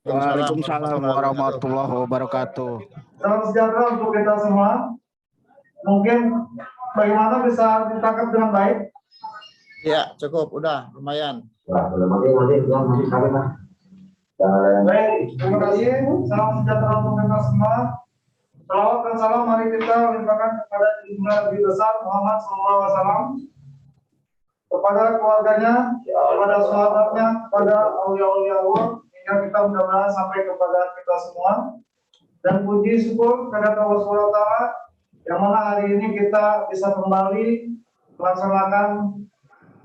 Waalaikumsalam warahmatullahi wabarakatuh. Salam sejahtera untuk kita semua. Mungkin bagaimana bisa ditangkap dengan baik? Ya, cukup, udah lumayan. Baik, terima kasih. Salam sejahtera untuk kita semua. Salawat dan salam mari kita limpahkan kepada junjungan Nabi besar Muhammad SAW, kepada keluarganya, kepada sahabatnya, kepada aulia-aulia Allah, hingga kita mudah-mudahan sampai kepada kita semua. Dan puji syukur kepada Allah SWT yang mana hari ini kita bisa kembali melaksanakan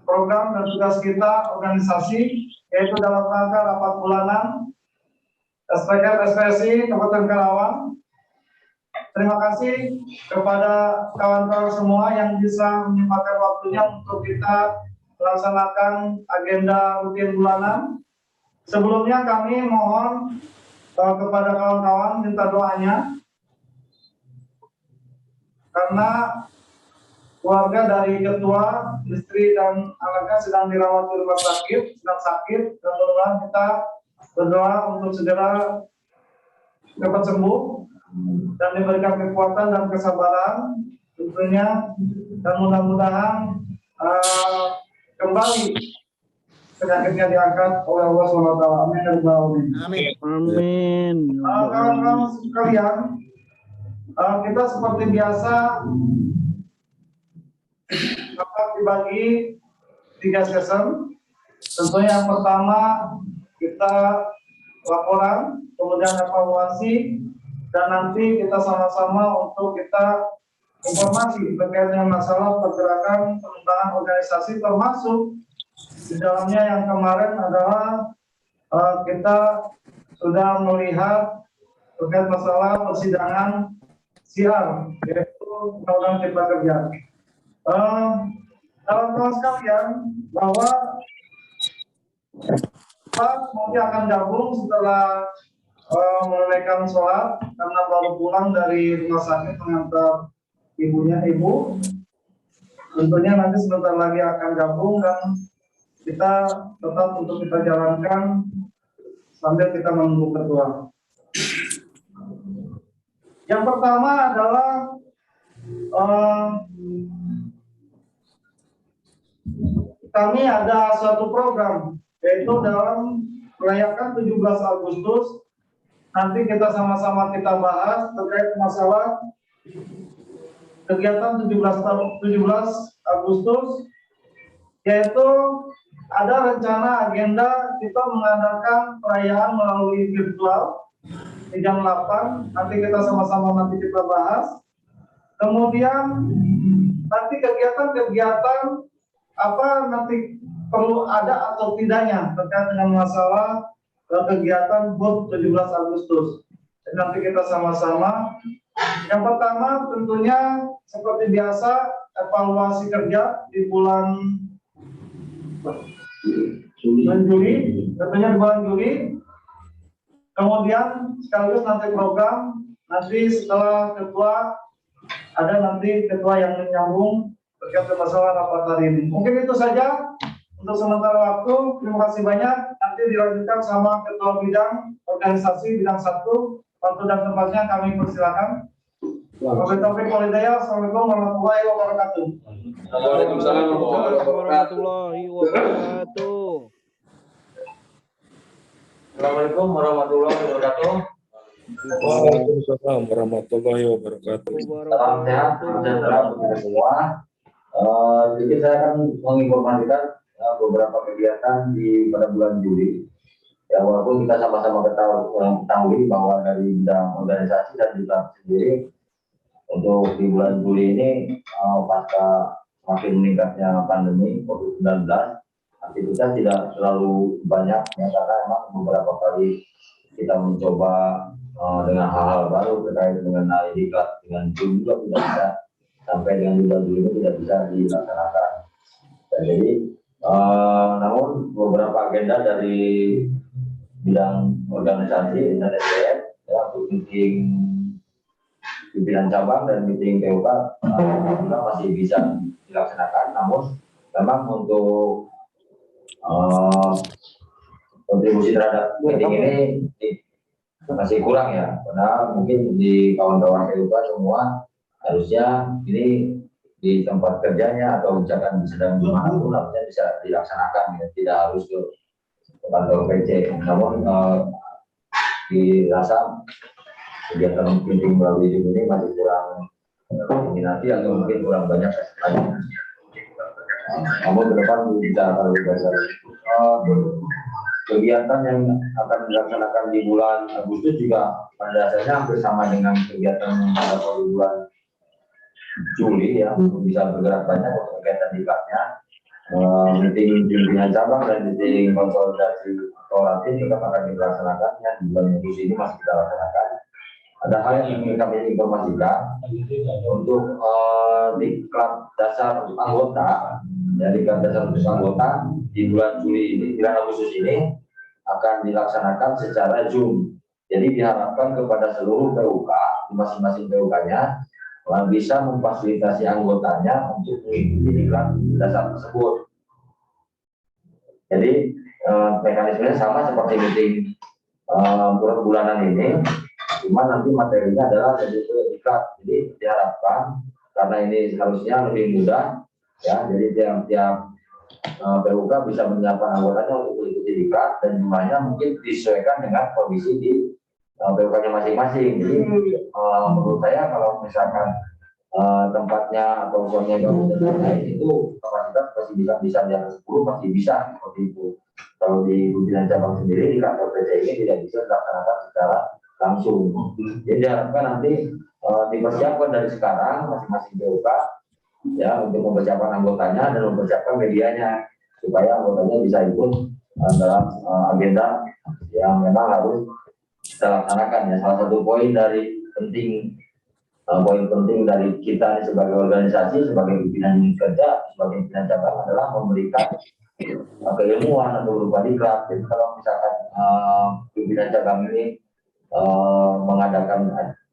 program dan tugas kita organisasi, yaitu dalam rangka rapat bulanan SPSI Kabupaten Karawang. Terima kasih kepada kawan-kawan semua yang bisa menyempatkan waktunya untuk kita melaksanakan agenda rutin bulanan. Sebelumnya kami mohon kepada kawan-kawan minta doanya, karena keluarga dari ketua, istri dan anaknya sedang dirawat di rumah sakit, sedang sakit, dan mudah-mudahan kita berdoa untuk segera dapat sembuh dan diberikan kekuatan dan kesabaran tentunya, dan mudah-mudahan kembali penyakitnya diangkat oleh Allah SWT. Amin. Amin. Amin. Kawan-kawan sekalian, kita seperti biasa dapat dibagi 3 session. Tentunya yang pertama kita laporan, kemudian evaluasi, dan nanti kita sama-sama untuk kita informasi terkait dengan masalah pergerakan pengembangan organisasi, termasuk di dalamnya yang kemarin adalah kita sudah melihat terkait masalah persidangan siar, yaitu Undang-Undang Cipta Kerja. Kawan-kawan sekalian, bahwa Pak nanti akan gabung setelah menunaikan sholat, karena baru pulang dari rumah sakit mengantar ibu. Tentunya nanti sebentar lagi akan gabung, dan kita tetap untuk kita jalankan sambil kita menunggu ketua. Yang pertama adalah kami ada suatu program, yaitu dalam merayakan 17 Agustus. Nanti kita sama-sama kita bahas terkait masalah kegiatan 17 Agustus, yaitu ada rencana agenda kita mengadakan perayaan melalui virtual di jam 8. Nanti kita sama-sama kita bahas. Kemudian nanti kegiatan-kegiatan apa nanti perlu ada atau tidaknya terkait dengan masalah kegiatan HUT 17 Agustus. Dan nanti kita sama-sama. Yang pertama tentunya seperti biasa evaluasi kerja di bulan Juli, tentunya di bulan Juli. Kemudian sekaligus nanti program, nanti setelah ketua ada nanti ketua yang menyambung terkait masalah rapat hari ini. Mungkin itu saja untuk sementara waktu. Terima kasih banyak. Nanti dilanjutkan sama ketua bidang organisasi bidang 1. Waktu dan tempatnya kami persilakan. Assalamualaikum warahmatullahi wabarakatuh. Waalaikumsalam warahmatullahi wabarakatuh. Assalamualaikum warahmatullahi wabarakatuh. Waalaikumsalam warahmatullahi wabarakatuh. Salam sehat, sejahtera untuk kita semua. Sedikit saya akan menginformasikan beberapa kegiatan pada bulan Juli. Ya, walaupun kita sama-sama ketahui bahwa dari bidang organisasi dan juga sendiri untuk di bulan Juli ini pasca semakin meningkatnya pandemi COVID-19, aktivitas tidak terlalu banyak ya, karena memang beberapa kali kita mencoba dengan hal-hal baru terkait mengenai diklat dengan Zoom juga tidak bisa, sampai dengan bulan Juli itu tidak bisa dilaksanakan. Dan jadi namun beberapa agenda dari bidang organisasi dan SDM ya, untuk meeting pimpinan cabang dan meeting PUK masih bisa dilaksanakan. Namun memang untuk kontribusi terhadap meeting ini masih kurang ya, karena mungkin di kawan-kawan PUK semua harusnya ini di tempat kerjanya atau misalkan sedang dimanapun harusnya bisa dilaksanakan ya, tidak harus ke kantor PC. Namun dirasa kegiatan meeting melalui Zoom ini masih kurang diminati atau mungkin kurang banyak kesempatan. Namun ke depan bisa akan lebih besar. Kegiatan yang akan dilaksanakan di bulan Agustus juga pada dasarnya hampir sama dengan kegiatan di bulan Juli ya, bisa bergerak banyak untuk kegiatan diklatnya. Meeting pimpinan cabang dan meeting konsolidasi atau tetap akan dilaksanakannya di bulan Agustus ini masih kita laksanakan. Ada hal yang ingin kami informasikan untuk diklat dasar untuk anggota, ya, diklat dasar untuk anggota di bulan Juli ini, bulan Agustus ini akan dilaksanakan secara Zoom. Jadi diharapkan kepada seluruh PUK di masing-masing PUK-nya bisa memfasilitasi anggotanya untuk mengikuti diklat dasar tersebut. Jadi mekanismenya sama seperti meeting bulanan ini, cuma nanti materinya adalah dari diklat. Jadi diharapkan karena ini harusnya lebih mudah, ya. Jadi tiap PUK bisa menyiapkan anggotanya untuk mengikuti diklat dan jumlahnya mungkin disesuaikan dengan kondisi di PUK-nya masing-masing. Jadi menurut saya kalau misalkan tempatnya atau zonnya kabupaten lain itu kapasitas masih bisa di atas 10 masih bisa seperti itu. Kalau di pimpinan cabang sendiri di kantor PC ini tidak bisa dilaksanakan secara langsung. Jadi diharapkan nanti dipersiapkan dari sekarang masing-masing PUK ya untuk mempersiapkan anggotanya dan mempersiapkan medianya supaya anggotanya bisa ikut dalam agenda yang memang harus kita laksanakan ya. Salah satu poin dari poin penting dari kita sebagai organisasi, sebagai pimpinan unit kerja, sebagai pimpinan cabang adalah memberikan keilmuan atau berupa diklat. Jadi kalau misalkan pimpinan cabang ini mengadakan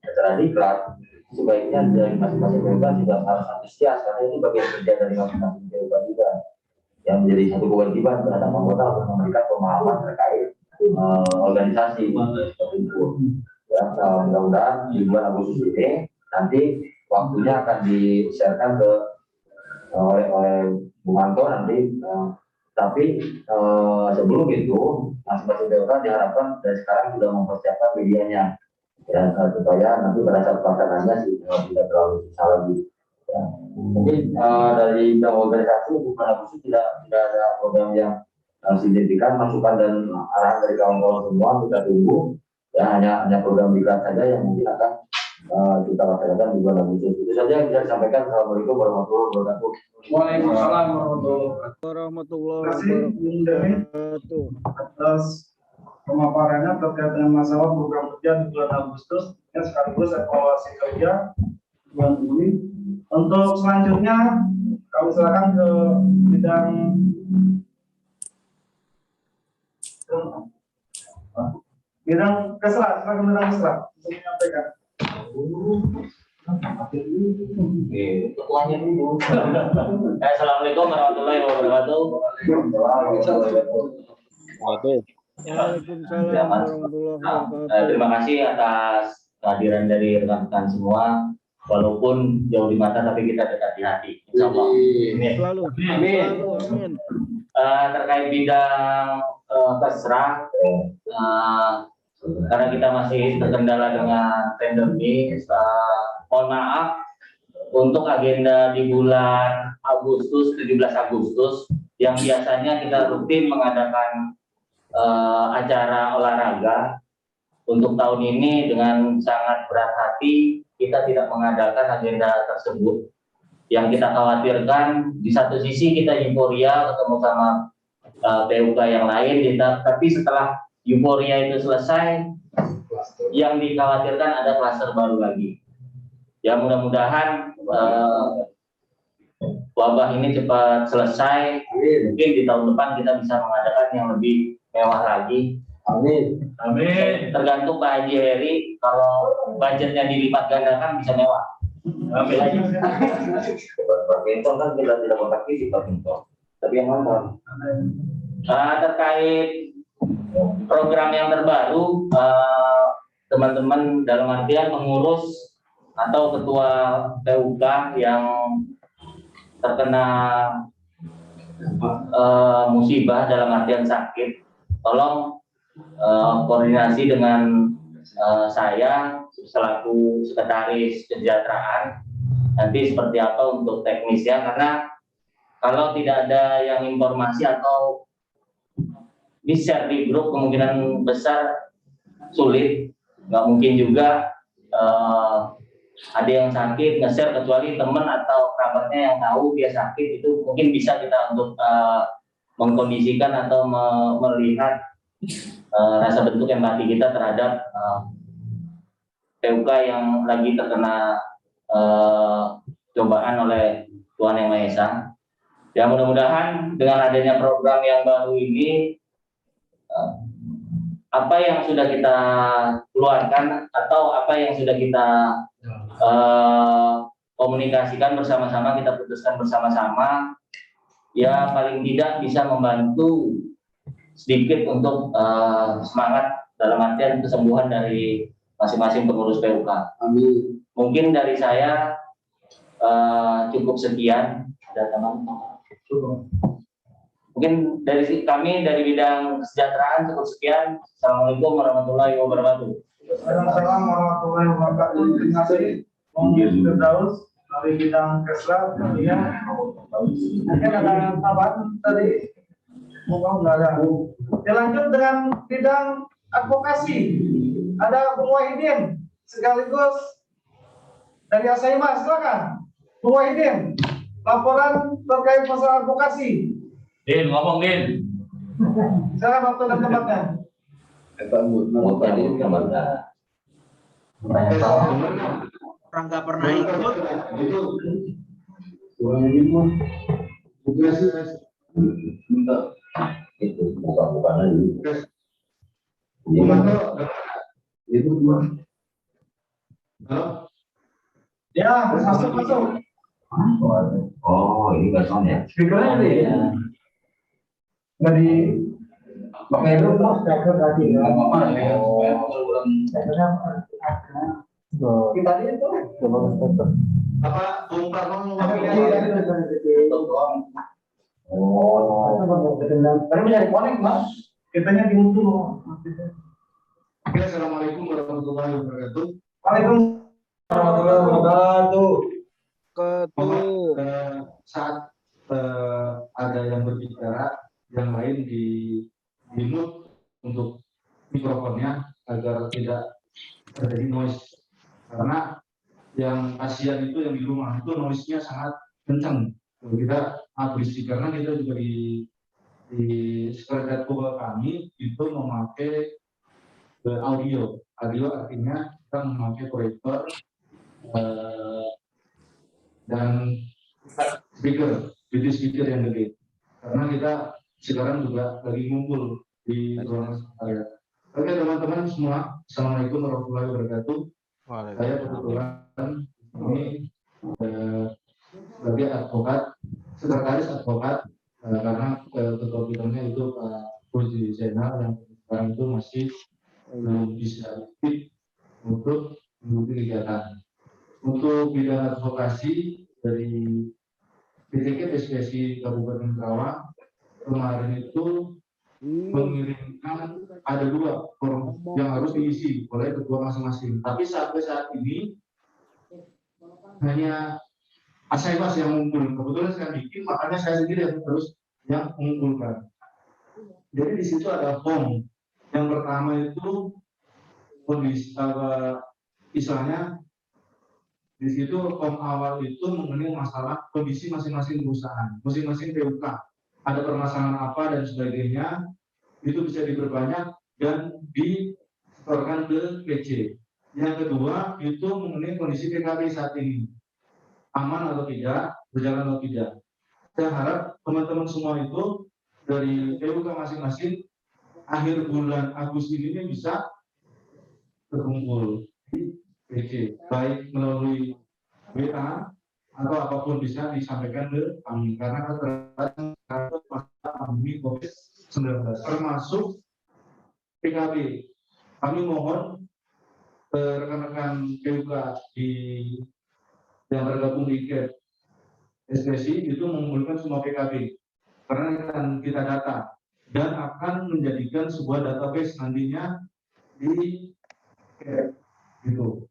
acara diklat, sebaiknya dari masing-masing PUK juga harus antusias karena ini bagian kerja dari masing-masing PUK juga yang menjadi satu kewajiban terhadap anggota untuk memberikan pemahaman terkait organisasi seperti itu. Ya, mudah-mudahan di bulan Agustus ini nanti waktunya akan di-sharekan oleh Bung Anto nanti. Tapi sebelum itu masing-masing PUK diharapkan dari sekarang sudah mempersiapkan medianya ya, supaya nanti pada saat pelaksanaannya tidak terlalu susah lagi. Ya. Mungkin dari bidang organisasi bukan Agustus tidak ada program yang signifikan, masukan dan arahan dari kawan-kawan semua kita tunggu. Ya hanya program diklat saja yang mungkin akan kita laksanakan di bulan Agustus. Itu saja yang bisa disampaikan. Assalamualaikum warahmatullahi wabarakatuh. Waalaikumsalam warahmatullahi wabarakatuh. Atas pemaparannya terkait dengan masalah program kerja di bulan Agustus ya, sekaligus evaluasi kerja bulan Juli. Untuk selanjutnya kami silakan ke bidang kesra, silakan bidang kesra untuk menyampaikan. Ketuanya dulu. Assalamualaikum warahmatullahi wabarakatuh. Waalaikumsalam warahmatullahi wabarakatuh. Terima kasih atas kehadiran dari rekan-rekan semua. Walaupun jauh di mata tapi kita dekat di hati. Insyaallah. Selalu. Amin. Terkait bidang kesra, karena kita masih terkendala dengan pandemi, mohon maaf untuk agenda di bulan Agustus, 17 Agustus yang biasanya kita rutin mengadakan acara olahraga. Untuk tahun ini dengan sangat berat hati kita tidak mengadakan agenda tersebut. Yang kita khawatirkan di satu sisi kita euforia ketemu sama PUK yang lain, tapi setelah euforia itu selesai, yang dikhawatirkan ada klaster baru lagi. Ya mudah-mudahan wabah ini cepat selesai. Mungkin di tahun depan kita bisa mengadakan yang lebih mewah lagi. Amin. Amin. Tergantung Pak Haji Heri, kalau budgetnya dilipat gandakan bisa mewah. Amin. Badminton kan kita tidak berpartisi badminton, tapi yang nonton. Terkait program yang terbaru, teman-teman dalam artian pengurus atau ketua PUK yang terkena musibah dalam artian sakit, tolong koordinasi dengan saya selaku sekretaris kesejahteraan nanti seperti apa untuk teknisnya, karena kalau tidak ada yang informasi atau di share di grup kemungkinan besar sulit, nggak mungkin juga ada yang sakit nge-share kecuali teman atau kerabatnya yang tahu dia sakit, itu mungkin bisa kita untuk mengkondisikan atau melihat rasa bentuk empati kita terhadap PUK yang lagi terkena cobaan oleh Tuhan Yang Maha Esa. Ya mudah-mudahan dengan adanya program yang baru ini, apa yang sudah kita keluarkan atau apa yang sudah kita komunikasikan bersama-sama, kita putuskan bersama-sama, ya paling tidak bisa membantu sedikit untuk semangat dalam artian kesembuhan dari masing-masing pengurus PUK. Amin. Mungkin dari saya cukup sekian. Ada teman-teman? Mungkin dari kami dari bidang kesejahteraan cukup sekian. Assalamualaikum warahmatullahi wabarakatuh. Waalaikumsalam warahmatullahi wabarakatuh. Terima kasih Bung Firdaus dari bidang Kesra. Mungkin ada tambahan tadi? Mungkin nggak ada. Dilanjut dengan bidang advokasi. Ada Bung Wahidin sekaligus dari Asaima, silakan. Bung Wahidin, laporan terkait masalah advokasi. Din, ngomong Din. Silakan waktu dan tempatnya. Mau tadi kemana? Orang nggak pernah ikut. Itu bukan lagi. Itu Ya, masuk. Oh, ini gasong ya? Speakernya ini. Dari pakai itu speaker tadi. Kita lihat tuh. Apa Bung Parno tadi mencari konek mas, kitanya di dulu. Assalamualaikum warahmatullahi wabarakatuh. Waalaikumsalam warahmatullahi wabarakatuh. Saat ada yang berbicara, yang lain di mute untuk mikrofonnya agar tidak terjadi noise, karena yang kasihan itu yang di rumah itu noise-nya sangat kencang. Kita berisik karena kita juga di sekretariat kami itu memakai audio artinya kita memakai proyektor dan speaker yang gede, karena kita sekarang juga lagi ngumpul di ruangan sekretariat. Oke teman-teman semua, assalamualaikum warahmatullahi wabarakatuh. Saya kebetulan ini sebagai advokat, sekretaris advokat, karena ketua bidangnya itu Pak Puji Zainal yang sekarang itu masih belum bisa aktif untuk mengikuti kegiatan. Untuk bidang advokasi dari PTK PSPSI Kabupaten Karawang kemarin itu mengirimkan ada 2 form yang harus diisi oleh ketua masing-masing. Tapi sampai saat ini hanya Asaimas yang mengumpul. Kebetulan saya bikin, makanya saya sendiri yang terus yang mengumpulkan. Jadi di situ ada form. Yang pertama itu kondisi misalnya di situ form awal itu mengenai masalah kondisi masing-masing perusahaan, masing-masing PUK. Ada permasalahan apa dan sebagainya, itu bisa diperbanyak dan disetorkan ke PC. Yang kedua itu mengenai kondisi PKB saat ini, aman atau tidak, berjalan atau tidak. Saya harap teman-teman semua itu dari PUK masing-masing akhir bulan Agustus ini bisa berkumpul di PC, baik melalui WA atau apapun bisa disampaikan ke kami, karena keterlibatan pandemi COVID-19 termasuk PKB. Kami mohon rekan-rekan PUK yang tergabung di KEP SPSI itu mengumpulkan semua PKB, karena akan kita data dan akan menjadikan sebuah database nantinya di KEP gitu.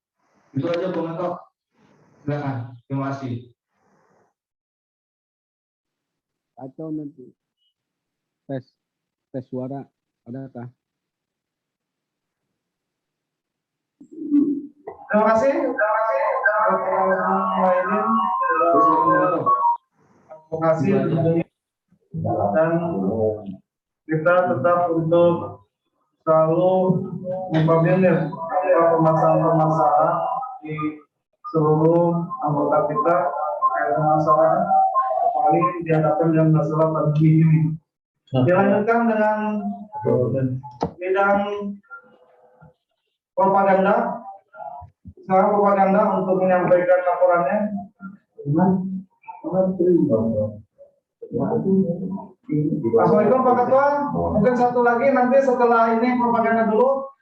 Itu aja Bung Anto. Silakan. Terima kasih. Atau nanti tes suara adakah? Terima kasih. Terima kasih dan kita tetap untuk selalu memperbaiki permasalahan-permasalahan di seluruh anggota kita terkait masalah paling dihadapkan dengan masalah pandemi ini. Dilanjutkan dengan bidang propaganda. Sekarang propaganda untuk menyampaikan laporannya. Assalamualaikum Pak Ketua. Mungkin satu lagi nanti setelah ini propaganda dulu.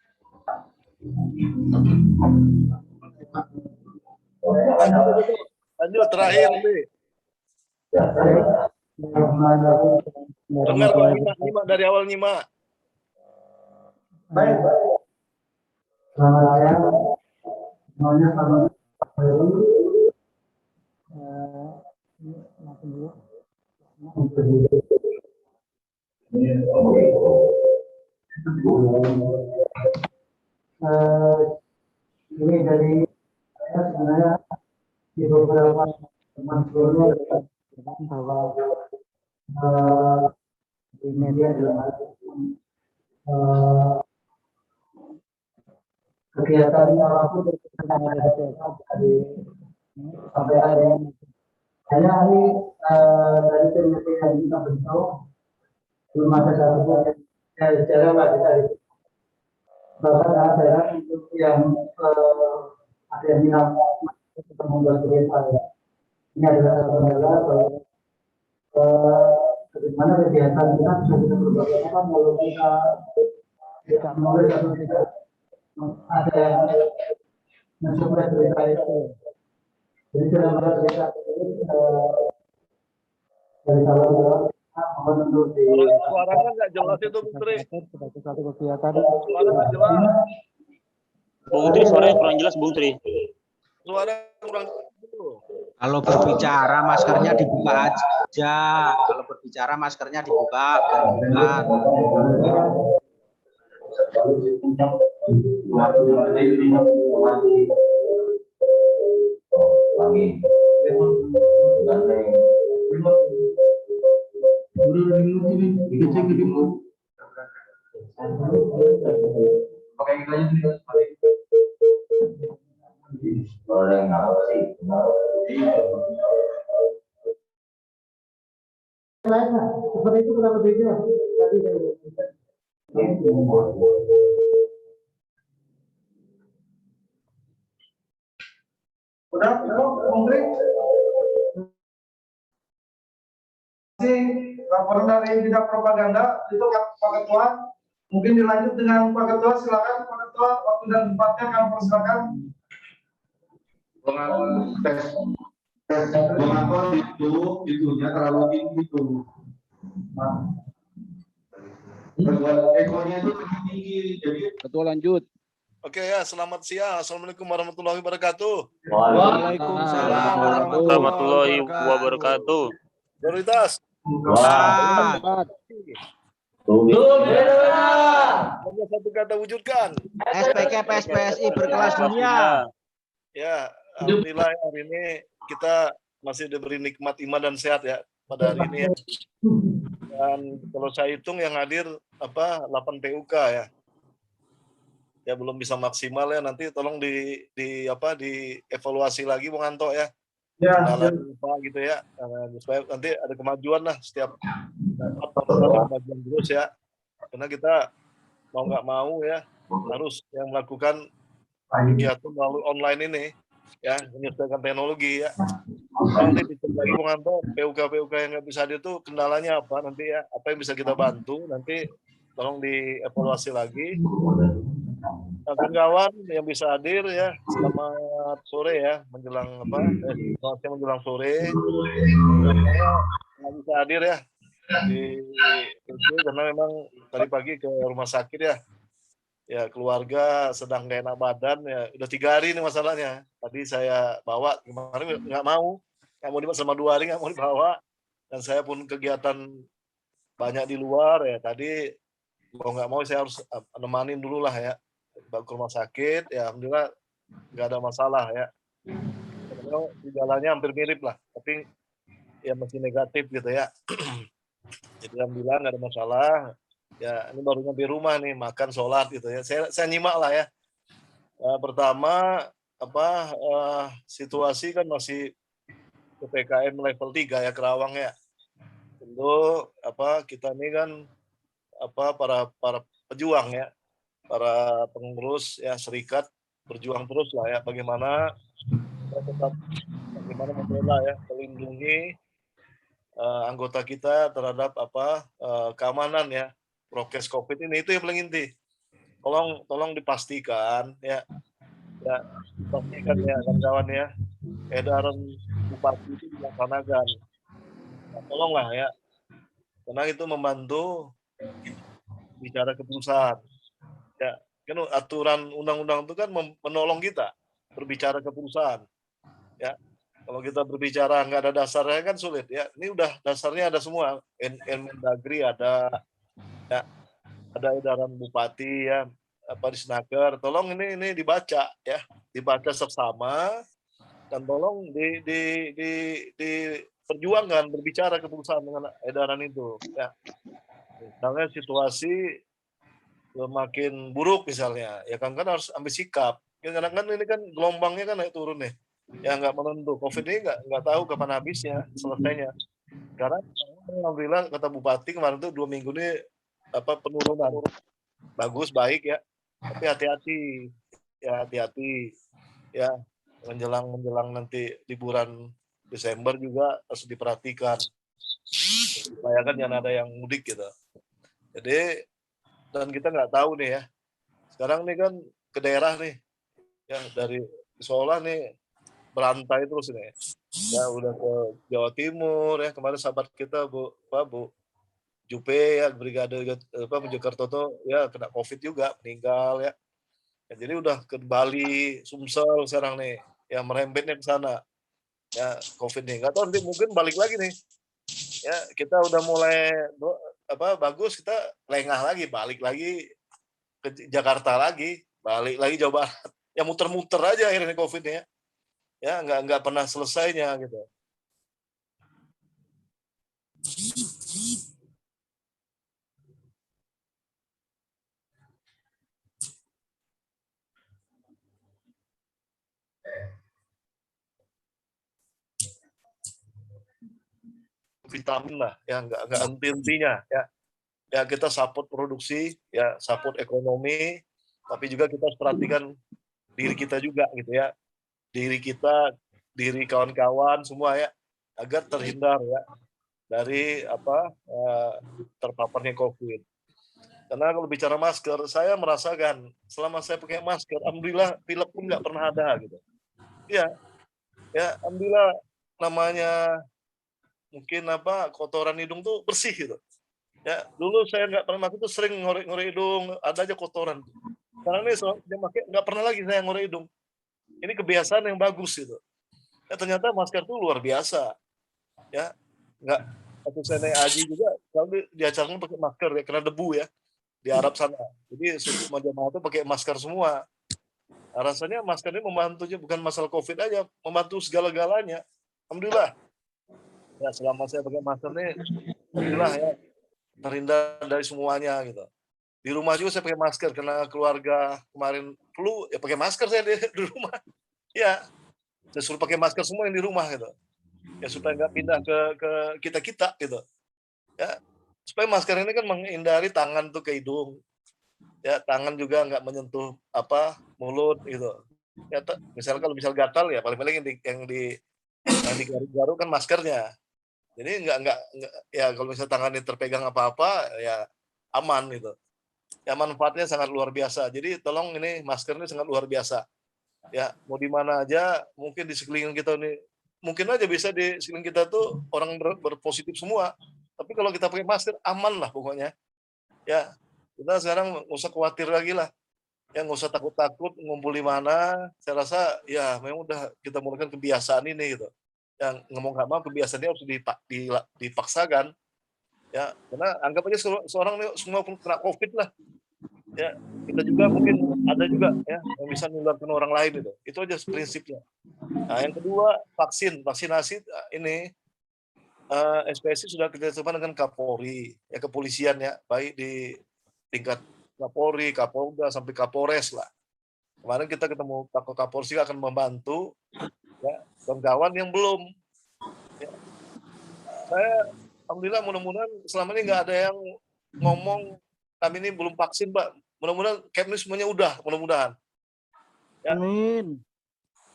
Lanjut terakhir nanti. Dengar nyimak dari awal nyimak. Baik. Selamat siang. Semuanya selamat. Ini dari saya sebenarnya di beberapa teman sebelumnya bahwa di media juga kegiatan apapun dari sampai hari ini. Hanya ini dari tim yang kita bentuk belum ada dalam sejarah nggak bisa itu. Bahkan ada yang ada yang bilang untuk membuat berita ya. Ini adalah satu hal bahwa bagaimana kegiatan kita bisa berbagai macam kalau kita tidak menulis atau tidak ada yang mencoba berita itu. Jadi dalam berita itu dari kalau mohon untuk di Suaranya nggak jelas itu Putri. Satu kegiatan. Suara nggak jelas. Bung Tri, suaranya kurang jelas, Bung Tri. Suara kurang. Kalau berbicara maskernya dibuka aja. Kalau berbicara maskernya dibuka. seperti itu kurang lebihnya. Udah, Menteri. Laporan dari bidang propaganda itu Pak Ketua. Mungkin dilanjut dengan Pak Ketua, silakan Pak Ketua, waktu dan tempatnya kami persilakan. Mengapa itunya terlalu tinggi itu? Ekornya itu terlalu tinggi, jadi Ketua lanjut. Oke ya, selamat siang. Assalamualaikum warahmatullahi wabarakatuh. Waalaikumsalam Warahmatullahi wabarakatuh. Prioritas. Hanya satu kata wujudkan. SPK PSPSI berkelas dunia. Ya, alhamdulillah hari ini kita masih diberi nikmat iman dan sehat ya pada hari ini. Dan kalau saya hitung yang hadir 8 PUK ya. ya belum bisa maksimal ya, nanti tolong dievaluasi lagi Bung Anto ya. Ya, Kendalanya apa gitu ya, supaya nanti ada kemajuan lah setiap ada kemajuan terus ya. Karena kita mau nggak mau ya harus yang melakukan kegiatan melalui online ini ya, menyesuaikan teknologi ya. Nanti dicek lagi Bung Anto, PUK yang nggak bisa hadir itu kendalanya apa nanti ya, apa yang bisa kita bantu nanti tolong dievaluasi lagi. Kawan-kawan yang bisa hadir ya, selamat sore ya, menjelang menjelang sore. Saya nggak bisa hadir ya di PC karena memang tadi pagi ke rumah sakit ya. Ya keluarga sedang gak enak badan ya, udah 3 hari ini masalahnya. Tadi saya bawa, kemarin nggak mau dibawa selama 2 hari, nggak mau dibawa. Dan saya pun kegiatan banyak di luar ya, tadi mau nggak mau saya harus nemanin dulu lah ya, bawa ke rumah sakit ya, alhamdulillah nggak ada masalah ya. Gejalanya hampir mirip lah, tapi ya masih negatif gitu ya. Jadi alhamdulillah nggak ada masalah. Ya ini baru nyampe rumah nih, makan, sholat gitu ya. Saya nyimak lah ya. Pertama situasi kan masih PPKM level 3 ya, Kerawang ya. Tentu kita ini kan para pejuang ya, para pengurus ya serikat berjuang terus lah ya, bagaimana membela ya, melindungi anggota kita terhadap keamanan ya, prokes COVID ini, itu yang paling inti. Tolong dipastikan ya kawan-kawan ya, edaran bupati itu dilaksanakan. Nah, tolonglah ya, karena itu membantu bicara keputusan. Ya, kan aturan undang-undang itu kan menolong kita berbicara keputusan. Ya, kalau kita berbicara nggak ada dasarnya kan sulit ya. Ini udah dasarnya ada semua. Mendagri ada, ya, ada edaran bupati ya, di Senaker. Tolong ini dibaca ya, dibaca seksama dan tolong diperjuangkan berbicara keputusan dengan edaran itu ya. Misalnya situasi makin buruk misalnya, ya kan harus ambil sikap. Kadang-kadang ini kan gelombangnya kan naik turun nih. Ya nggak menentu. COVID ini nggak tahu kapan habisnya, selesainya. Karena alhamdulillah kata Bupati kemarin tuh 2 minggu ini penurunan. Bagus, baik ya. Tapi hati-hati. Ya hati-hati. Ya menjelang nanti liburan Desember juga harus diperhatikan. Supaya kan jangan ada yang mudik gitu. Jadi dan kita nggak tahu nih ya. Sekarang nih kan ke daerah nih. Ya dari Solo nih berantai terus ini. Ya udah ke Jawa Timur ya, kemarin sahabat kita Bu Jupe ya, Brigade Mojokerto tuh ya kena COVID juga, meninggal ya. Jadi udah ke Bali, Sumsel sekarang nih, ya merembetnya ke sana. Ya COVID nih, nggak tahu nanti mungkin balik lagi nih. Ya kita udah mulai bagus, kita lengah lagi, balik lagi ke Jakarta lagi, balik lagi Jawa Barat. Ya muter-muter aja akhirnya COVID-nya. Ya nggak pernah selesainya gitu. Vitamin lah ya, nggak henti-hentinya ya kita support produksi ya, support ekonomi, tapi juga kita harus perhatikan diri kita juga gitu ya, diri kita, diri kawan-kawan semua ya, agar terhindar ya dari terpaparnya COVID. Karena kalau bicara masker, saya merasakan selama saya pakai masker, alhamdulillah pilek pun nggak pernah ada gitu. Ya alhamdulillah, namanya mungkin kotoran hidung tuh bersih gitu. Ya dulu saya nggak pernah pakai tuh, sering ngorek-ngorek hidung, ada aja kotoran. Sekarang ini dia pakai nggak pernah lagi saya ngorek hidung. Ini kebiasaan yang bagus gitu. Ya ternyata masker tuh luar biasa. Ya nggak, waktu saya naik haji juga selalu diajarkan pakai masker ya, karena debu ya di Arab sana. Jadi semua jemaah itu pakai masker semua. Nah, rasanya masker ini membantu, bukan masalah COVID aja, membantu segala-galanya. Alhamdulillah. Ya selama saya pakai masker ini, alhamdulillah ya terhindar dari semuanya gitu. Di rumah juga saya pakai masker karena keluarga kemarin flu ya pakai masker saya di rumah. Ya, saya suruh pakai masker semua yang di rumah gitu. Ya supaya nggak pindah ke kita gitu. Ya, supaya masker ini kan menghindari tangan tuh ke hidung. Ya, tangan juga nggak menyentuh mulut gitu. Ya, misalnya kalau gatal ya paling-paling yang digaruk-garuk kan maskernya. Jadi nggak ya kalau misalnya tangannya terpegang apa-apa ya aman gitu. Ya manfaatnya sangat luar biasa. Jadi tolong ini masker ini sangat luar biasa. Ya mau di mana aja, mungkin di sekeliling kita ini, mungkin aja bisa di sekeliling kita tuh orang berpositif semua. Tapi kalau kita pakai masker aman lah pokoknya. Ya kita sekarang nggak usah khawatir lagi lah. Ya nggak usah takut-takut ngumpul di mana. Saya rasa ya memang udah kita mulai kebiasaan ini gitu. Yang ngomong nggak mau kebiasaannya harus dipaksakan. Ya karena anggap aja seorang semua kena COVID lah. Ya kita juga mungkin ada juga ya yang bisa menularkan orang lain itu aja prinsipnya. Nah yang kedua vaksinasi ini SPSI sudah kerjasama dengan Kapolri ya kepolisian ya baik di tingkat Kapolri, Kapolda sampai Kapolres lah. Kemarin kita ketemu Pak Kapolri akan membantu ya kawan-kawan yang belum. Ya. Saya alhamdulillah mudah-mudahan selama ini nggak ada yang ngomong kami ini belum vaksin, Pak. Mudah-mudahan Kemlu semuanya udah, mudah-mudahan. Ya. Amin.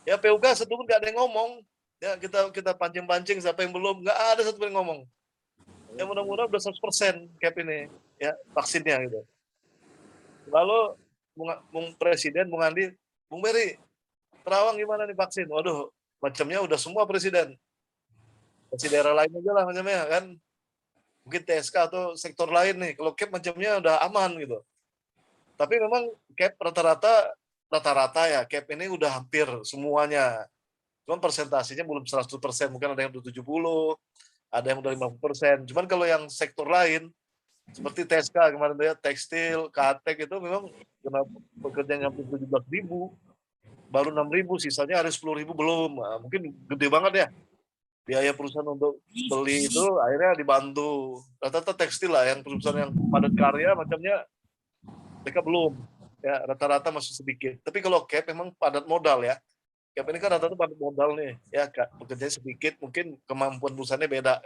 Ya PUK satu pun nggak ada yang ngomong. Ya kita pancing-pancing siapa yang belum, nggak ada satu pun yang ngomong. Ya mudah-mudahan udah 100% Cap ini, ya vaksinnya gitu. Lalu Bung Presiden, Bung Andi, Bung Beri, Terawang gimana nih vaksin? Waduh, macamnya udah semua presiden. Masih daerah lain aja lah macamnya kan. Mungkin TSK atau sektor lain nih. Kalau Cap macamnya udah aman gitu. Tapi memang Cap rata-rata ya Cap ini udah hampir semuanya. Cuman persentasenya belum 100%, mungkin ada yang udah 70, ada yang udah 50%. Cuman kalau yang sektor lain seperti TSK kemarin ya tekstil, KATEK itu memang kena pekerjaan hampir 17.000, baru 6.000, sisanya ada 10.000 belum. Nah, mungkin gede banget ya biaya perusahaan untuk beli itu akhirnya dibantu. Rata-rata tekstil lah yang perusahaan yang padat karya macamnya mereka belum. Ya rata-rata masih sedikit. Tapi kalau Cap memang padat modal ya. Cap ini kan rata-rata padat modal nih. Ya pekerjaan sedikit, mungkin kemampuan perusahaannya beda.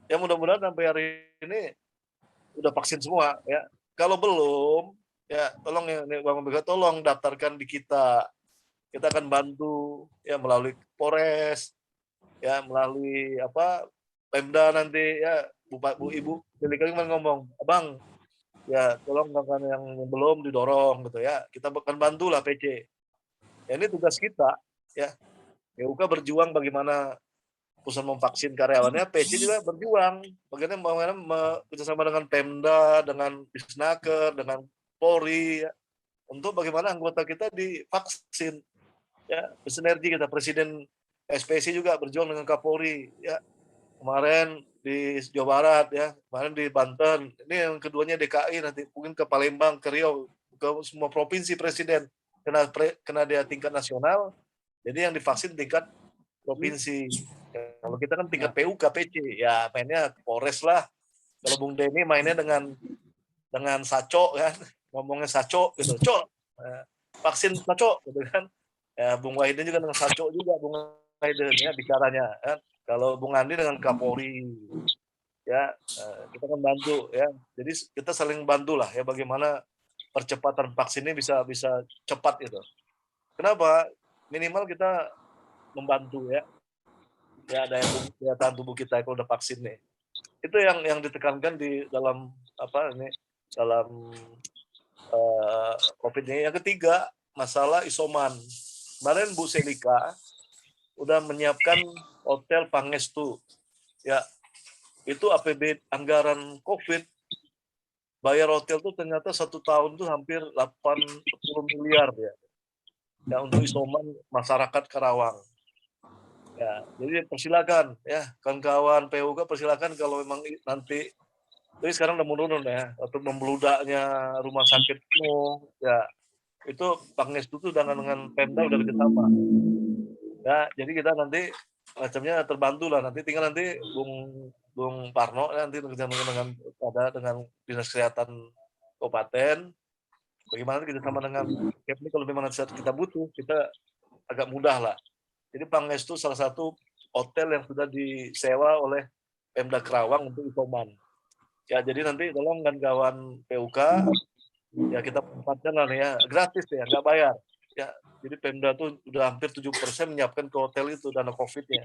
Ya mudah-mudahan sampai hari ini udah vaksin semua ya. Kalau belum ya tolong ya Bang BK tolong daftarkan di kita. Kita akan bantu ya melalui Polres ya melalui Pemda nanti ya Bu Ibu Delikari ngomong, "Abang, ya tolong bahkan yang belum didorong gitu ya. Kita akan bantu lah PC." Ya ini tugas kita ya. PUK berjuang bagaimana perusahaan memvaksin karyawannya, PC juga berjuang bagaimana bekerjasama dengan Pemda, dengan Disnaker, dengan Polri ya, untuk bagaimana anggota kita divaksin ya bersinergi kita. Presiden SPSI juga berjuang dengan Kapolri ya kemarin di Jawa Barat ya kemarin di Banten, ini yang keduanya DKI nanti mungkin ke Palembang, ke Riau, ke semua provinsi presiden kena dia tingkat nasional, jadi yang divaksin tingkat provinsi. Kalau kita kan tingkat PUK, PC, ya mainnya Polres lah. Kalau Bung Denny mainnya dengan Saco kan, ngomongnya Saco gitu, Cok, vaksin Saco gitu kan. Ya Bung Wahidin juga dengan Saco juga, Bung Wahidin ya bicaranya kan. Kalau Bung Andi dengan Kapolri, ya kita kan bantu ya. Jadi kita saling bantu lah ya bagaimana percepatan vaksin ini bisa cepat gitu. Kenapa? Minimal kita membantu ya. Ya daya tahan tubuh kita kalau udah vaksin nih. Itu yang ditekankan di dalam dalam COVID ini. Yang ketiga masalah isoman. Kemarin Bu Selika udah menyiapkan hotel Pangestu. Ya, itu APB anggaran COVID bayar hotel tuh ternyata 1 tahun tuh hampir 80 miliar ya. Ya untuk isoman masyarakat Karawang. Ya, jadi persilakan ya kawan-kawan PUK persilakan kalau memang nanti. Jadi sekarang udah menurun ya untuk membludaknya rumah sakit penuh ya. Itu Pangestu tuh dengan Pemda udah kerjasama. Ya, jadi kita nanti macamnya terbantu lah. Nanti tinggal Bung Parno nanti bekerjasama dengan Dinas Kesehatan kabupaten. Bagaimana kita sama dengan Kepni kalau memang kita butuh, kita agak mudah lah. Jadi Pangestu salah satu hotel yang sudah disewa oleh Pemda Kerawang untuk isoman. Ya, jadi nanti tolong kawan PUK, ya kita tempatkan lah nih ya, gratis ya, nggak bayar. Ya, jadi Pemda tuh udah hampir 7% menyiapkan ke hotel itu dana COVID-nya.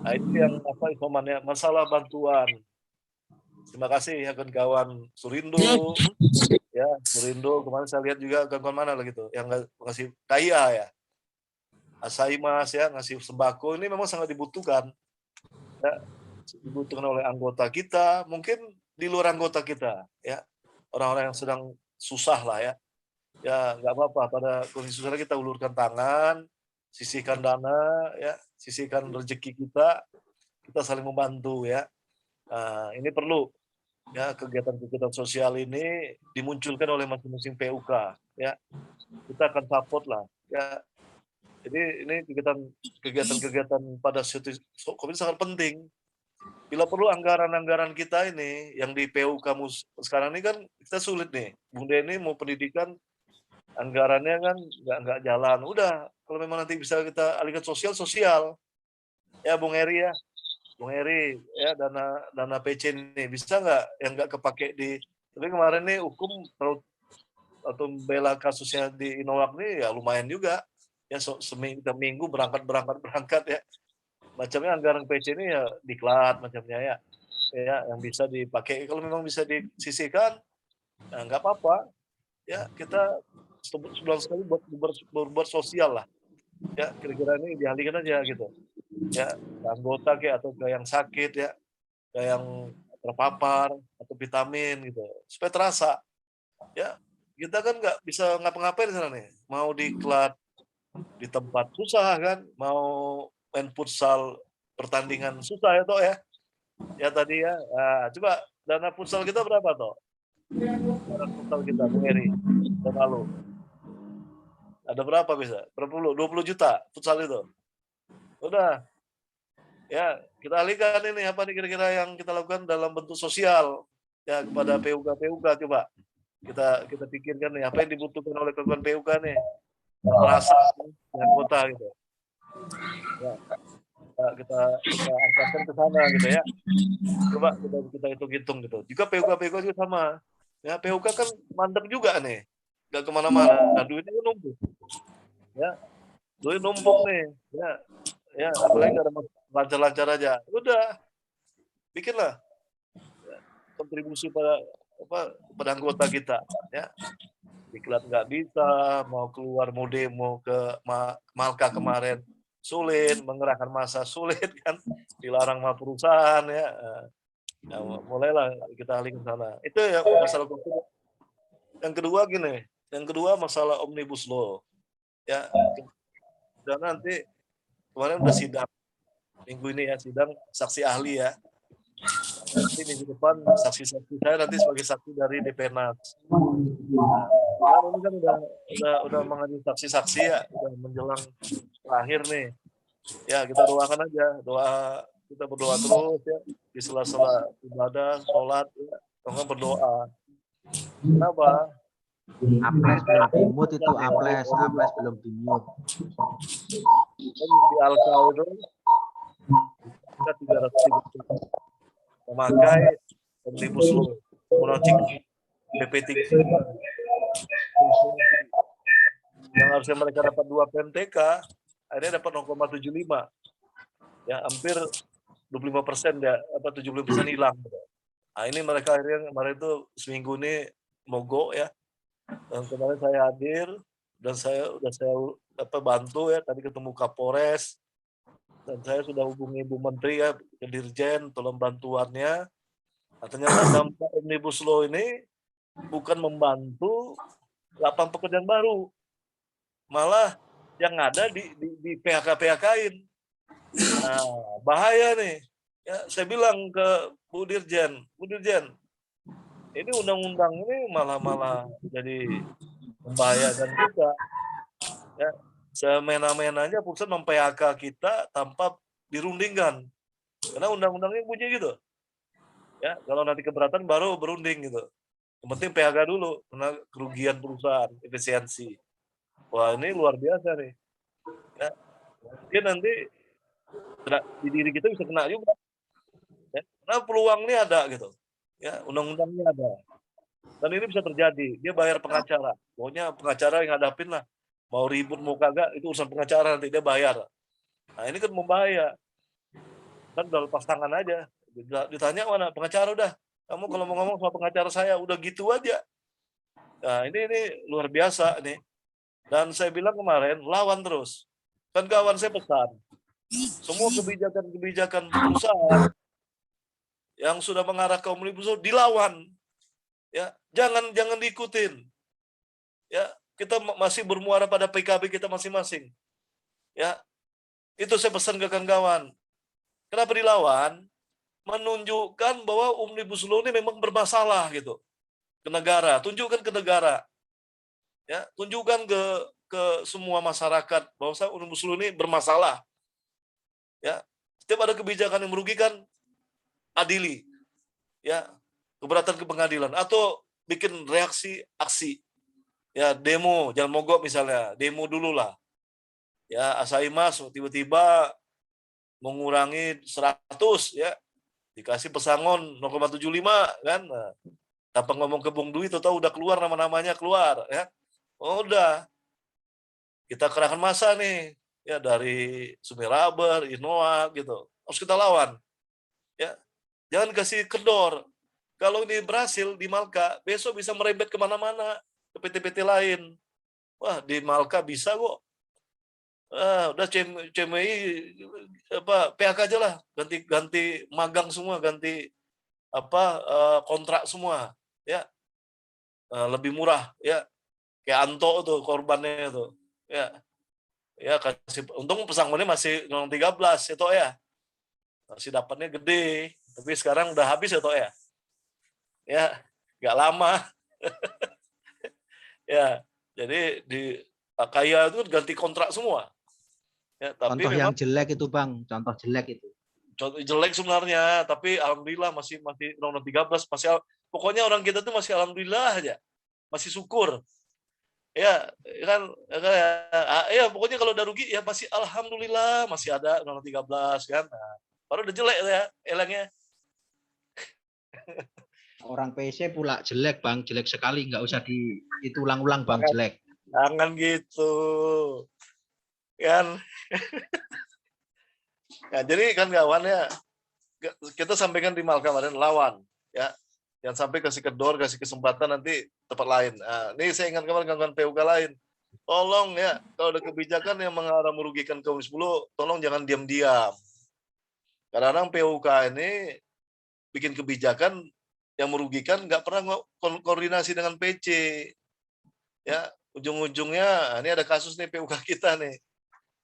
Nah, itu yang isomannya, masalah bantuan. Terima kasih ya kawan Surindo, ya Surindo kemarin saya lihat juga kawan mana lah gitu, yang ngasih kaya ya, Asaimas ya ngasih sembako, ini memang sangat dibutuhkan, ya dibutuhkan oleh anggota kita, mungkin di luar anggota kita, ya orang-orang yang sedang susah lah ya, ya nggak apa-apa pada kondisi susah kita ulurkan tangan, sisihkan dana, ya sisihkan rezeki kita saling membantu ya. Nah, ini perlu. Ya, kegiatan-kegiatan sosial ini dimunculkan oleh masing-masing PUK ya, kita akan support lah ya. Jadi ini kegiatan-kegiatan pada situasi COVID sangat penting. Bila perlu anggaran-anggaran kita ini yang di PUK sekarang ini kan kita sulit nih, Bung Denny mau pendidikan anggarannya kan nggak jalan. Udah kalau memang nanti bisa kita alihkan sosial ya Bung Heri ya. Bung Heri, ya dana PC ini bisa nggak yang nggak kepake tapi kemarin nih hukum atau bela kasusnya di Inowak nih ya lumayan juga ya seminggu berangkat ya macamnya anggaran PC ini ya diklat macamnya ya yang bisa dipakai kalau memang bisa disisihkan nah nggak apa-apa ya kita sebulan sekali buat sosial lah ya kira-kira ini dialihkan aja gitu ya anggota atau ke yang sakit ya ke yang terpapar atau vitamin gitu supaya terasa ya kita kan nggak bisa ngapa-ngapain di sana nih mau diklat di tempat susah kan mau main futsal pertandingan susah ya toh ya tadi ya nah, coba dana futsal kita berapa toh dana futsal kita Bu Eri tahun lalu ada berapa bisa berapa 20 juta futsal itu udah ya kita alihkan ini apa nih kira-kira yang kita lakukan dalam bentuk sosial ya kepada PUK coba kita pikirkan nih apa yang dibutuhkan oleh kawan PUK nih merasa dengan kota gitu ya kita angkatkan ke sana gitu ya coba kita hitung gitu juga PUK juga sama ya PUK kan mandek juga nih nggak kemana-mana duitnya numpuk ya duit numpuk nih ya apalagi nggak ada lancar-lancar aja udah bikinlah ya, kontribusi pada anggota kita ya diklat nggak bisa mau keluar mau demo ke Malka kemarin sulit mengerahkan massa sulit kan dilarang sama perusahaan ya mulailah kita alih ke sana itu ya masalah yang kedua masalah omnibus law ya dan nanti kemarin udah sidang minggu ini ya sidang saksi ahli ya nanti minggu depan saksi-saksi saya nanti sebagai saksi dari DPNAS nah, ini kan udah menghadiri saksi-saksi ya udah menjelang terakhir nih ya kita doakan aja kita berdoa terus ya di sela-sela ibadah sholat ya kita berdoa kenapa Aples belum dimut itu aples belum dimut kan di Alka itu kita 300 memakai omnibus law menocik BP3 yang harusnya mereka dapat 2 PMTK akhirnya dapat 0,75 ya hampir 25% ya 70% hilang nah ini mereka akhirnya kemarin itu seminggu ini mogok ya dan kemarin saya hadir dan saya bantu ya tadi ketemu Kapolres dan saya sudah hubungi Bu Menteri ya ke Dirjen tolong bantuannya ternyata dampak omnibus law ini bukan membantu lapangan pekerjaan baru malah yang ada di PHK-PHK-in nah bahaya nih ya saya bilang ke Bu Dirjen ini undang-undang ini malah jadi membahayakan kita ya semena-menanya pusat mem-PHK kita tanpa dirundingkan karena undang-undangnya bunyi gitu ya kalau nanti keberatan baru berunding gitu Yang penting PHK dulu, karena kerugian perusahaan, efisiensi. Wah, ini luar biasa nih. Ya, mungkin nanti di diri kita bisa kena juga. Ya, karena peluang ini ada gitu. Ya, undang-undangnya ada. Dan ini bisa terjadi. Dia bayar pengacara. Pokoknya pengacara yang hadapin lah. Mau ribut, mau kagak, itu urusan pengacara nanti dia bayar. Nah, ini kan membahaya. Kan udah lepas tangan aja. Ditanya mana pengacara udah. Kamu kalau mau ngomong sama pengacara saya udah gitu aja. Nah, ini luar biasa nih. Dan saya bilang kemarin lawan terus. Kan kawan saya pesan. Semua kebijakan-kebijakan perusahaan yang sudah mengarah ke omnibus law dilawan. Ya, jangan diikutin. Ya, kita masih bermuara pada PKB kita masing-masing. Ya, itu saya pesan ke kawan-kawan. Kenapa dilawan? Menunjukkan bahwa omnibus law ini memang bermasalah gitu ke negara. Tunjukkan ke negara. Ya, tunjukkan ke semua masyarakat bahwa omnibus law ini bermasalah. Ya, setiap ada kebijakan yang merugikan, adili. Ya, keberatan ke pengadilan atau bikin reaksi aksi. Ya, demo, jangan mogok misalnya, demo dulu lah. Ya, Asaimas tiba-tiba mengurangi 100 ya. Dikasih pesangon 0,75 kan. Nah, tanpa ngomong ke Bung Dwi tahu udah keluar nama-namanya keluar ya. Oh, udah. Kita kerahkan massa nih ya dari Sumeraber, Inoa gitu. Harus kita lawan. Ya. Jangan kasih kendor. Kalau ini berhasil di Malka, besok bisa merembet kemana-mana ke PT-PT lain. Wah, di Malka bisa kok. Udah CMI PHK aja lah, ganti magang semua, ganti kontrak semua, ya lebih murah, ya kayak Anto tuh korbannya tuh, ya kasih untung pesangonnya masih 013 itu ya, masih dapatnya gede, tapi sekarang udah habis itu ya nggak lama, ya jadi di kaya itu ganti kontrak semua. Ya, tapi contoh memang yang jelek itu Bang, contoh jelek itu. Contoh jelek sebenarnya, tapi alhamdulillah masih Undang-Undang 13 masih pokoknya orang kita tuh masih alhamdulillah aja. Masih syukur. Ya, kan ya pokoknya kalau udah rugi ya masih alhamdulillah masih ada Undang-Undang 13 kan. Nah, baru udah jelek ya elangnya. Orang PC pula jelek Bang, jelek sekali, nggak usah itu ulang-ulang Bang, jelek. Jangan gitu. Kan. Nah, jadi kan kawannya kita sampaikan di Malka kemarin lawan ya. Jangan sampai kasih kedor, kasih kesempatan nanti tempat lain. Nah, ini saya ingat kawan-kawan PUK lain. Tolong ya, kalau ada kebijakan yang mengarah merugikan kaum 10, tolong jangan diam-diam. Kadang-kadang PUK ini bikin kebijakan yang merugikan, nggak pernah koordinasi dengan PC. Ya, ujung-ujungnya ini ada kasus nih PUK kita nih.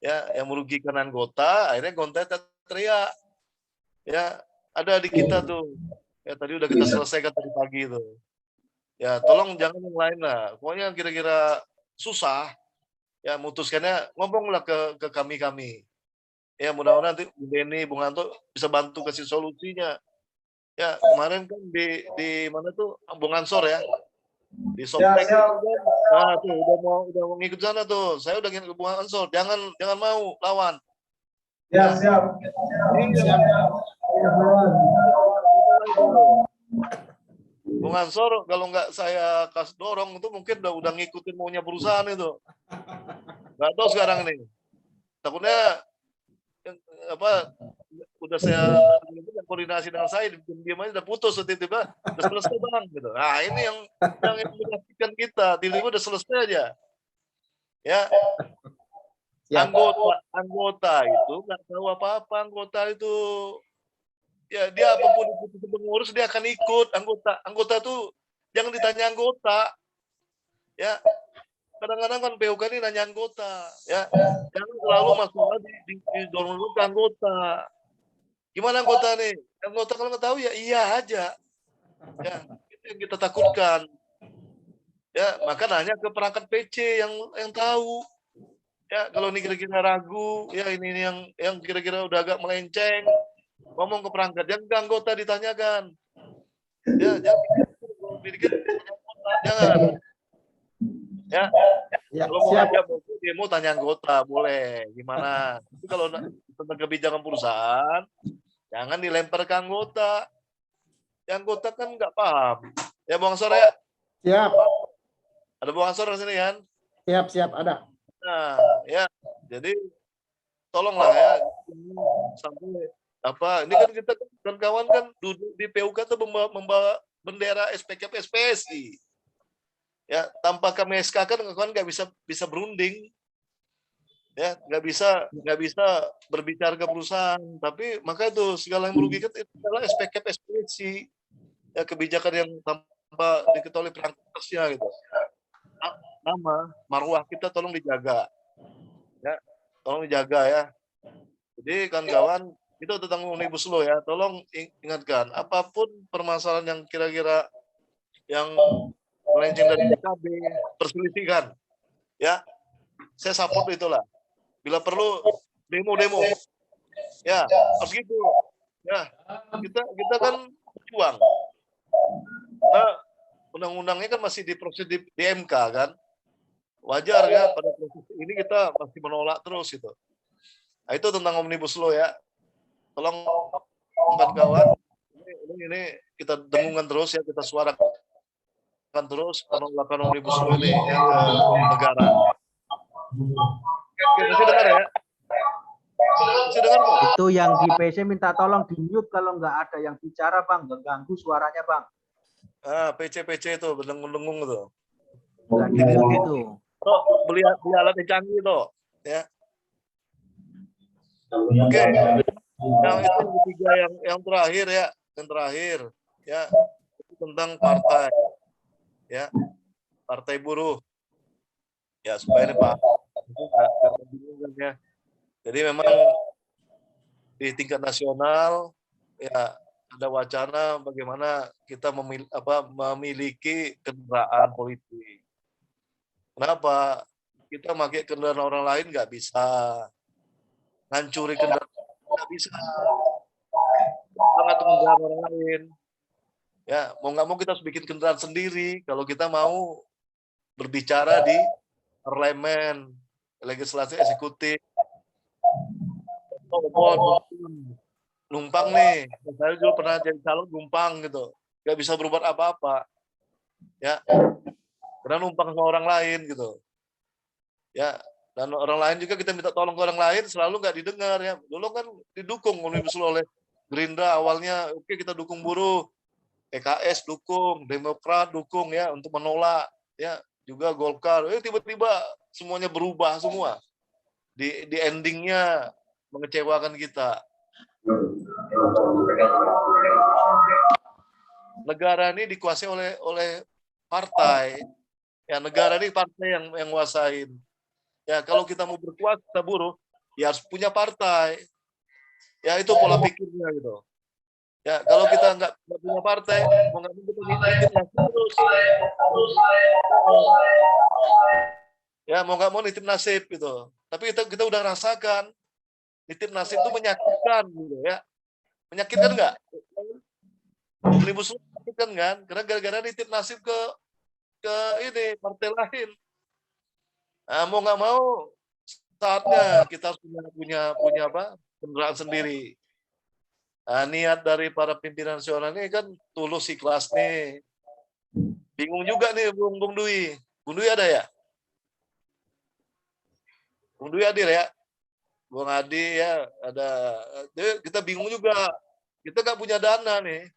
Ya, yang merugikan anggota, akhirnya konten teriak. Ya, ada di kita tuh. Ya, tadi udah kita selesaikan tadi pagi itu. Ya, tolong jangan yang lain lah. Pokoknya kira-kira susah, ya mutuskannya ngomonglah ke kami. Ya, mudah-mudahan nanti Bu Deni, Bung Anto bisa bantu kasih solusinya. Ya, kemarin kan di mana tuh Bung Ansor ya. Di Softbank tuh udah mau ngikut sana tuh. Saya udah ngikut Bung Ansor. Jangan mau lawan. Ya, siap. Bung Ansor kalau nggak saya kasih dorong itu mungkin udah ngikutin maunya perusahaan itu. Nggak tahu sekarang ini. Takutnya udah saya koordinasi dengan saya diam aja udah putus tiba-tiba udah selesai Bang gitu. Nah, ini yang menyaksikan kita tiba-tiba udah selesai aja. Ya. Anggota itu nggak tahu apa-apa, anggota itu ya dia apapun itu pengurus dia akan ikut. Anggota tuh jangan ditanya anggota. Ya. Kadang-kadang kan PUK ini nanya anggota, ya. Jangan selalu masalah didorong ke anggota. Gimana anggota nih? Anggota kalau nggak tahu ya iya aja. Ya, itu yang kita takutkan. Ya, maka nanya ke perangkat PC yang tahu. Ya, kalau ini kira-kira ragu, ya ini yang kira-kira udah agak melenceng, ngomong ke perangkat, jangan ke anggota ditanyakan. Ya, jangan pendidikan jangan. Ya, Ya, kalau mau siap. ngajak demo tanya anggota boleh gimana. Tapi kalau tentang kebijakan perusahaan jangan dilempar ke anggota. Yang anggota kan nggak paham. Ya Bang Ansor ya. Siap. Ada Bang Ansor di sini kan? Siap, ada. Nah, ya. Jadi tolonglah ya sampai apa ini kan kita dan kawan kan duduk di PUK tuh membawa bendera SPKP SPSI. Ya, tanpa kami SK kan kawan nggak bisa berunding. Ya, nggak bisa berbicara ke perusahaan. Tapi maka itu segala yang merugikan itu adalah SPKP SPSI. Ya, kebijakan yang tanpa diketahui perangkatnya gitu. Nama, marwah kita tolong dijaga. Ya, tolong dijaga ya. Jadi kawan-kawan itu tentang Omnibus Law ya, tolong ingatkan apapun permasalahan yang kira-kira yang melenceng dari PKB, perselisihkan. Ya, saya support itulah. Bila perlu demo-demo. Ya, harus gitu. Ya, kita kan berjuang. Nah, undang-undangnya kan masih diproses di MK kan. Wajar ya pada proses ini kita masih menolak terus itu. Nah, itu tentang Omnibus Law ya. Tolong kawan-kawan ini kita dengungkan terus ya, kita suarakan terus penolakan Omnibus Law ini ya ke negara. Oke, masih dengar ya? Masih dengar kok? Itu yang di PC minta tolong di mute kalau nggak ada yang bicara Bang, nggak ganggu suaranya Bang. PC itu berdengung-dengung itu. Nggak di mute itu. Toh, beli alat yang canggih toh, ya. Oke. Yang itu yang ketiga yang terakhir ya, ya itu tentang partai, ya partai buruh, ya supaya ini Pak, ya. Jadi memang di tingkat nasional ya ada wacana bagaimana kita memiliki kendaraan politik. Kenapa? Kita pakai kendaraan orang lain nggak bisa, ngancuri kendaraan nggak bisa, sangat kendaraan orang lain. Ya mau nggak mau kita harus bikin kendaraan sendiri kalau kita mau berbicara di parlemen, legislasi, eksekutif. Numpang nih, saya dulu pernah jadi calon numpang gitu, nggak bisa berbuat apa-apa, ya. Karena numpang sama orang lain gitu, ya. Dan orang lain juga kita minta tolong ke orang lain selalu nggak didengar ya. Dulu kan didukung oleh Gerindra awalnya, oke kita dukung buruh, PKS dukung, Demokrat dukung ya untuk menolak, ya juga Golkar. Tiba-tiba semuanya berubah semua. Di endingnya mengecewakan kita. Negara ini dikuasai oleh partai. Ya negara ini partai yang nguasain. Ya kalau kita mau berkuasa buruh, ya harus punya partai. Ya itu pola pikirnya gitu. Ya kalau kita nggak punya partai, mau nggak mau kita nitip nasib terus. Ya mau nggak mau nitip nasib gitu. Tapi kita udah rasakan nitip nasib itu menyakitkan gitu ya. Menyakitkan nggak? Omnibus Law menyakitkan kan? Karena gara-gara nitip nasib ke ini partai lain. Nah, mau nggak mau saatnya kita harus punya apa? Kendaraan sendiri. Nah, niat dari para pimpinan nasional ini kan tulus ikhlas nih. Bingung juga nih Bung Dwi. Bung Dwi ada ya? Bung Dwi hadir ya? Bung Adi ya ada. Kita bingung juga. Kita nggak punya dana nih.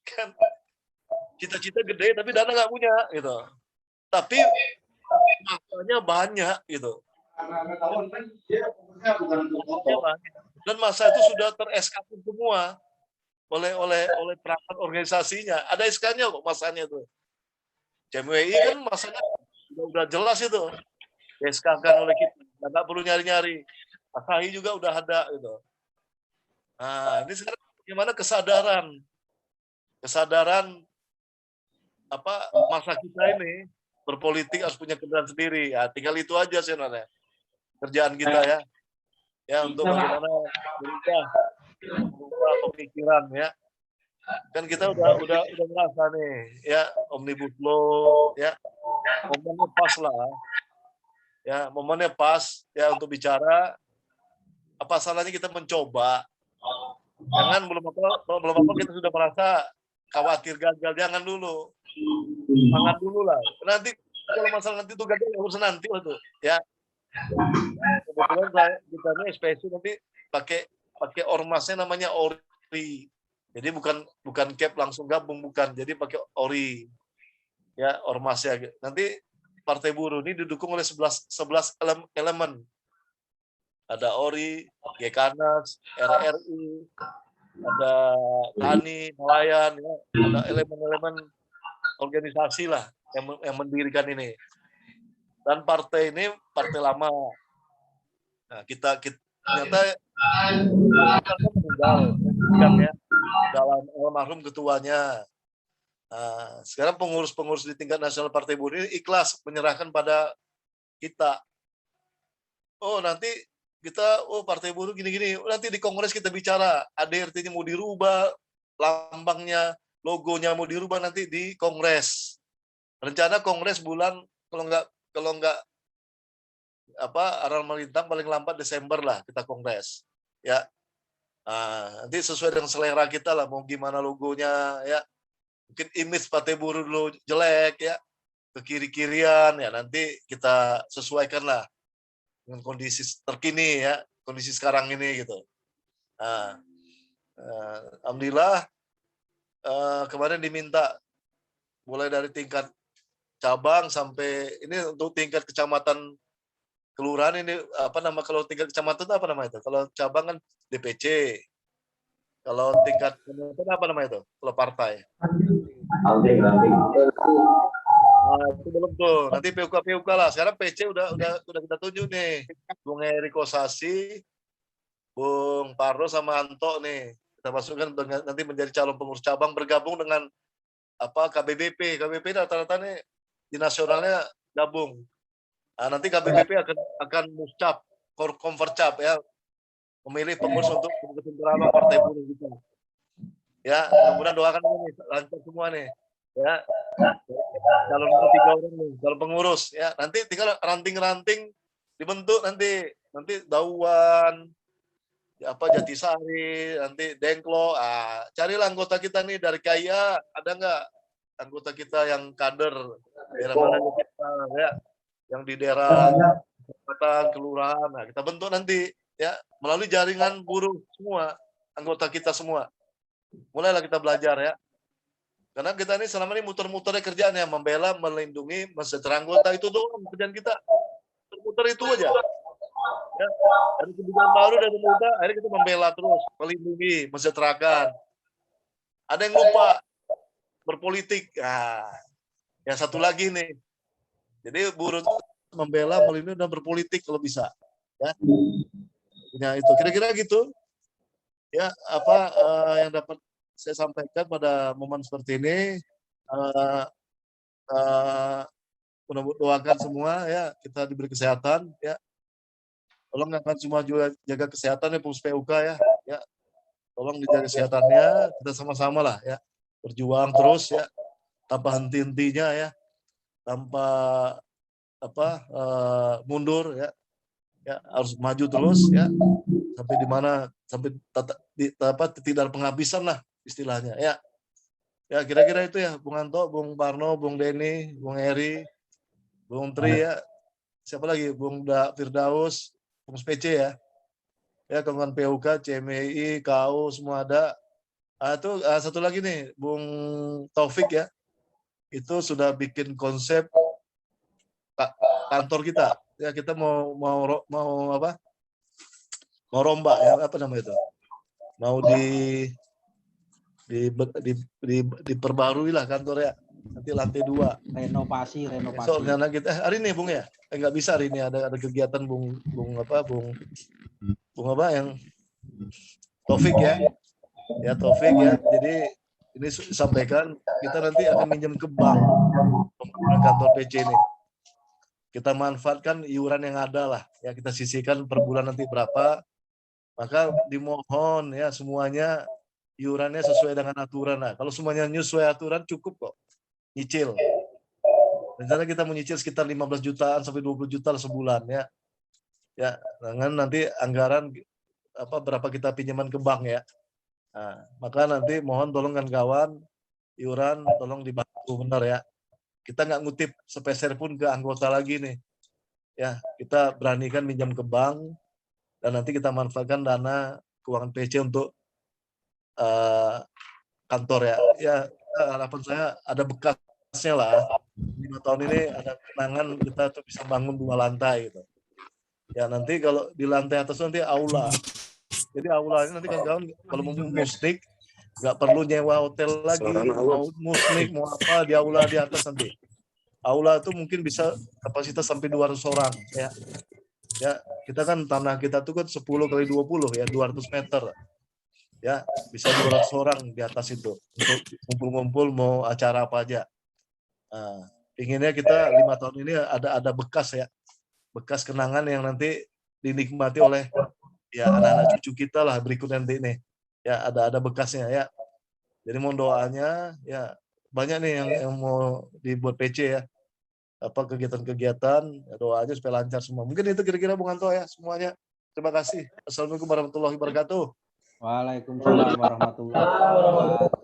Kan cita-cita gede tapi dana nggak punya gitu. Tapi masanya banyak gitu. Dan masa itu sudah ter-SK semua oleh perangkat organisasinya. Ada SK-nya kok masanya tuh. CMWI kan masanya udah jelas itu. SK-kan oleh kita. Nggak perlu nyari-nyari. Asahi juga udah ada gitu. Nah, ini sekarang bagaimana kesadaran apa masa kita ini berpolitik harus punya kendaraan sendiri. Ya, tinggal itu aja sebenarnya kerjaan kita ya. Ya untuk bagaimana berubah pemikiran ya. Kan kita udah merasa nih ya omnibus law ya momennya pas lah ya momennya pas ya untuk bicara apa salahnya kita mencoba. Jangan belum apa kita sudah merasa khawatir gagal, jangan dulu. Semangat dulu lah. Nanti kalau masalah nanti itu gagal urusan nanti lah tuh ya. Kebetulan kita ini SPSU nanti pakai ormasnya namanya ORI. Jadi bukan CAP langsung gabung, bukan. Jadi pakai ORI. Ya, ormasnya. Nanti Partai Buruh ini didukung oleh 11 elemen. Ada ORI, GKNAS, RRI, ada TANI, nelayan, ya. Ada elemen-elemen organisasi lah yang mendirikan ini. Dan partai ini partai lama. Nah, kita ternyata meninggal ya dalam almarhum ketuanya. Nah, sekarang pengurus-pengurus di tingkat nasional Partai Buruh ini ikhlas menyerahkan pada kita. Oh nanti kita, Partai Buruh gini-gini. Nanti di Kongres kita bicara, ADRT-nya mau dirubah, lambangnya, logonya mau dirubah nanti di Kongres. Rencana Kongres bulan kalau nggak Aral Melintang paling lambat Desember lah kita Kongres. Ya. Nah, nanti sesuai dengan selera kita lah, mau gimana logonya ya. Mungkin image Partai Buruh dulu jelek ya, ke kiri-kirian ya, nanti kita sesuaikan lah dengan kondisi terkini ya, kondisi sekarang ini gitu. Nah, alhamdulillah kemarin diminta mulai dari tingkat cabang sampai ini untuk tingkat kecamatan kelurahan ini kalau tingkat kecamatan itu apa nama itu? Kalau cabang kan DPC. Kalau tingkat kecamatan apa nama itu? Kalau partai. Ranting. Nah, itu belum tuh. Nanti PUK lah. Sekarang PC udah kita tunjuk nih. Bung Eriko Sasi, Bung Parno sama Anto nih. Kita masukkan nanti menjadi calon pengurus cabang bergabung dengan KBBP. KBBP rata-rata nih di nasionalnya gabung. Nah, nanti KBBP akan muscap, konvercap ya, memilih pengurus untuk kepentingan Partai Buruh gitu. Ya, mudah-mudahan doakan ini lancar semua nih. Ya, calon 3 orang nih, calon pengurus ya. Nanti tinggal ranting-ranting dibentuk nanti Dauan, Jatisari, nanti Dengklo. Carilah anggota kita nih dari Kaya, ada nggak anggota kita yang kader daerah mana kita ya, yang di daerah kecamatan, kelurahan. Nah, kita bentuk nanti ya melalui jaringan buruh semua, anggota kita semua. Mulailah kita belajar ya. Karena kita ini selama ini muter-muternya kerjaan ya, membela, melindungi, mensejahterakan anggota, itu doang kerjaan kita. Muter itu aja. Ya, dari kebijakan baru dari pemerintah, akhirnya kita membela terus, melindungi, mensejahterakan. Ada yang lupa berpolitik. Yang satu lagi nih. Jadi buruh membela, melindungi, dan berpolitik kalau bisa. Ya, itu kira-kira gitu. Ya, yang dapat saya sampaikan pada momen seperti ini. Mudah-mudahan doakan semua ya, kita diberi kesehatan ya. Tolong akan semua juga jaga kesehatan ya, pengurus PUK ya. Ya, tolong dijaga kesehatannya, kita sama-sama lah ya, berjuang terus ya, tanpa henti-hentinya ya, tanpa mundur ya. Ya, harus maju terus ya, sampai di mana, sampai tidak penghabisan lah istilahnya ya. Ya kira-kira itu ya, Bung Anto, Bung Parno, Bung Denny, Bung Eri, Bung Tri ya, siapa lagi, Bung Firdaus, Bung SPC ya, kawan PUK, CMI, KU semua ada. Itu satu lagi nih, Bung Taufik ya, itu sudah bikin konsep kantor kita ya, kita mau rombak ya, apa namanya itu, mau diperbarui lah kantor ya, nanti lantai 2 renovasi. So, karena kita hari ini Bung ya, nggak bisa hari ini ada kegiatan Bung yang Taufik ya Taufik ya, jadi ini disampaikan kita nanti akan minjem ke bank pembangunan kantor PC ini. Kita manfaatkan iuran yang ada lah ya, kita sisihkan per bulan nanti berapa, maka dimohon ya semuanya iurannya sesuai dengan aturan. Nah, kalau semuanya sesuai aturan cukup kok nyicil. Rencana kita menyicil sekitar 15 jutaan sampai 20 juta sebulan ya. Ya, dengan nanti anggaran berapa kita pinjaman ke bank ya. Nah, maka nanti mohon tolong kawan iuran tolong dibantu benar ya. Kita nggak ngutip sepeser pun ke anggota lagi nih. Ya, kita beranikan minjam ke bank dan nanti kita manfaatkan dana keuangan PC untuk kantor ya. Ya, harapan saya ada bekasnya lah. 5 tahun ini ada kenangan kita tuh bisa bangun 2 lantai gitu. Ya nanti kalau di lantai atas nanti aula. Jadi aula ini nanti kawan-kawan kalau mau musik nggak perlu nyewa hotel lagi, mau musik mau apa di aula di atas nanti. Aula itu mungkin bisa kapasitas sampai 200 orang ya. Ya, kita kan tanah kita tuh kan 10 kali 20 ya, 200 meter. Ya, bisa 200 orang di atas itu untuk ngumpul-ngumpul mau acara apa aja. Nah, inginnya kita 5 tahun ini ada bekas ya, bekas kenangan yang nanti dinikmati oleh ya anak-anak cucu kita lah berikut nanti ini. Ya ada bekasnya ya. Jadi mohon doanya ya banyak nih yang mau dibuat PC ya. Apa kegiatan-kegiatan ya, doa aja supaya lancar semua. Mungkin itu kira-kira Bung Anto ya semuanya. Terima kasih. Assalamualaikum warahmatullahi wabarakatuh. Waalaikumsalam warahmatullahi wabarakatuh.